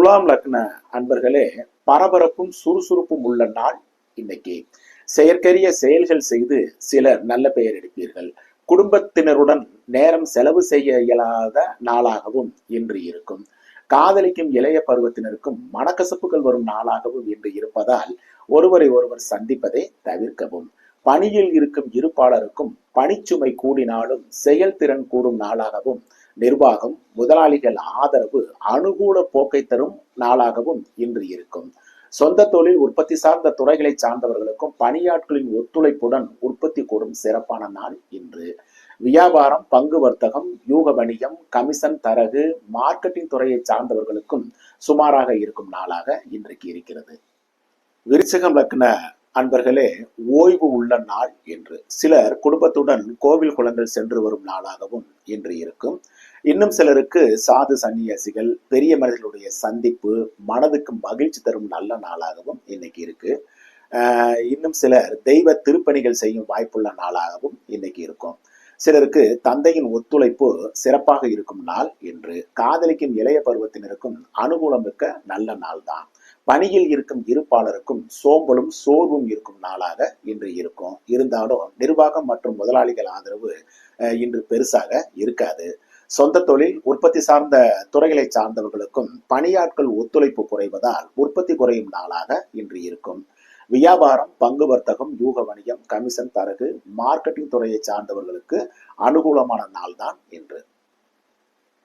துலாம் லக்ன அன்பர்களே, பரபரப்பும் சுறுசுறுப்பும் உள்ள நாள் இன்னைக்கு. செயற்கரிய செயல்கள் செய்து சிலர் நல்ல பெயர் எடுப்பீர்கள். குடும்பத்தினருடன் நேரம் செலவு செய்ய இயலாத நாளாகவும் இன்று இருக்கும். காதலிக்கும் இளைய பருவத்தினருக்கும் மனக்கசப்புகள் வரும் நாளாகவும் இன்று இருப்பதால் ஒருவரை ஒருவர் சந்திப்பதை தவிர்க்கவும். பணியில் இருக்கும் இருப்பாளருக்கும் பணிச்சுமை கூடினாலும் செயல்திறன் கூடும் நாளாகவும், நிர்வாகம் முதலாளிகள் ஆதரவு அனுகூல போக்கை தரும் நாளாகவும் இன்று இருக்கும். சொந்த தொழில் உற்பத்தி சார்ந்த துறைகளை சார்ந்தவர்களுக்கும் பணியாட்களின் ஒத்துழைப்புடன் உற்பத்தி கூடும் சிறப்பான நாள் இன்று. வியாபாரம், பங்கு வர்த்தகம், யூக வணிகம், கமிஷன், தரகு, மார்க்கெட்டிங் துறையை சார்ந்தவர்களுக்கும் சுமாராக இருக்கும் நாளாக இன்றைக்கு இருக்கிறது. விருச்சிகம் லக்ன அன்பர்களே, ஓய்வு உள்ள நாள் என்று சிலர் குடும்பத்துடன் கோவில் குளங்கள் சென்று வரும் நாளாகவும் இன்று இருக்கும். இன்னும் சிலருக்கு சாது சன்னியாசிகள், பெரிய மனிதர்களுடைய சந்திப்பு மனதுக்கு மகிழ்ச்சி தரும் நல்ல நாளாகவும் இன்னைக்கு இருக்கு. இன்னும் சிலர் தெய்வ திருப்பணிகள் செய்யும் வாய்ப்புள்ள நாளாகவும் இன்னைக்கு இருக்கும். சிலருக்கு தந்தையின் ஒத்துழைப்பு சிறப்பாக இருக்கும் நாள் என்று. காதலிக்கும் இளைய பருவத்தினருக்கும் அனுகூலம் மிக்க நல்ல நாள் தான். பணியில் இருக்கும் இருப்பாளருக்கும் சோம்பலும் சோர்வும் இருக்கும் நாளாக இன்று இருக்கும். இருந்தாலும் நிர்வாகம் மற்றும் முதலாளிகள் ஆதரவு இன்று பெருசாக இருக்காது. சொந்த தொழில் உற்பத்தி சார்ந்த துறைகளை சார்ந்தவர்களுக்கும் பணியாட்கள் ஒத்துழைப்பு குறைவதால் உற்பத்தி குறையும் நாளாக இன்று இருக்கும். வியாபாரம், பங்கு வர்த்தகம், யூக வணிகம், கமிஷன், தரகு, மார்க்கெட்டிங் துறையை சார்ந்தவர்களுக்கு அனுகூலமான நாள் தான் இன்று.